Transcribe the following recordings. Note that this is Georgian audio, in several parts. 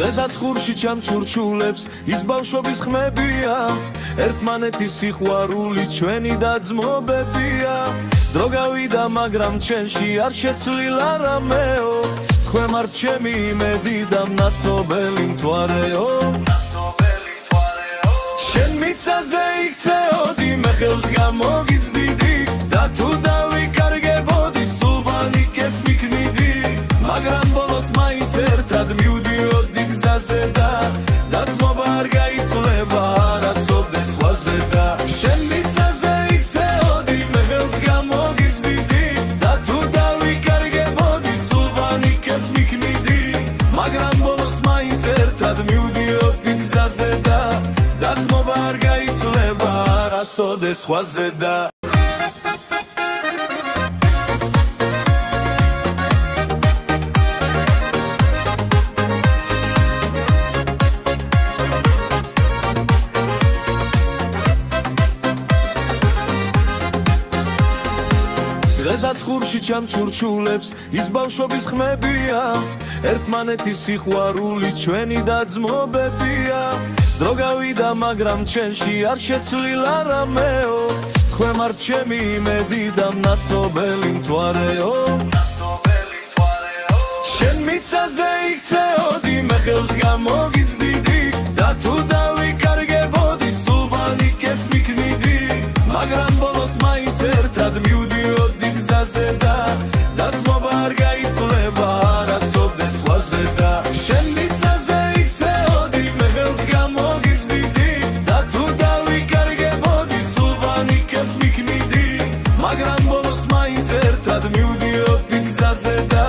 დღესაც ხურში ჩამჩურჩულებს ის ბავშვობის ხმებია ერთმანეთის სიყვარული ჩვენი დაძმობებია დრო გავიდა მაგრამ ჩვენში არ შეცვლილა რამეო თქვენ ჩემი იმედი და მნათობელი მთვარეო შენ მიწაზე იქცეოდი მე ხელს გამოგიცდიდი და თუ დავიკარგებოდი სულბანი კეფს მიქნიდი მაგრამ ბოლოს მაინც ერთად მივდიოდი გზაზე და დათმობა არ გაიცვლება არასოდეს სხვაზე და შენ მიწაზე იქცეოდი მე ხელს გამოგიცდიდი და თუ დავიკარგებოდი სულბანი კეფს მიქნიდი მაგრამ ბოლოს მაინც ერთად მივდიოდი გზაზე და დათმობა არ გაიცვლება არასოდეს სხვაზე და დღესაც ხურში ჩამჩურჩულებს ის ბავშვობის ხმებია ერთმანეთის სიყვარული ჩვენი დაძმობებია დრო გავიდა მაგრამ ჩვენში არ შეცვლილა რამეო თქვენ მართ ჩემი იმედი და მნათობელი მთვარეო შენ მიწაზე იქცეოდი მე ხელს გამოგიცდიდი და თუ დავიკარგებოდი სულბანი კეფს მიქნიდი მაგრამ ბოლოს მაინც ერთად მივდიოდი გზაზე და დათმობა არ გაიცვლება არასოდეს სხვაზე და შენ მიწაზე იქცეოდი მე ხელს გამოგიცდიდი და თუ დავიკარგებოდი სულბანი კეფს მიქნიდი მაგრამ ბოლოს მაინც ერთად მივდიოდი გზაზე და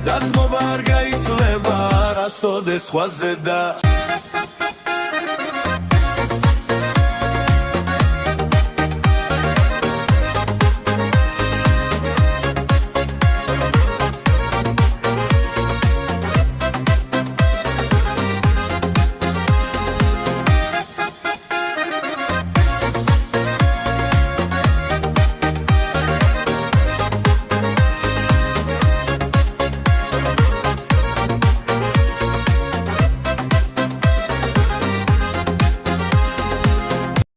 დათმობა არ გაიცვლება არასოდეს სხვაზე და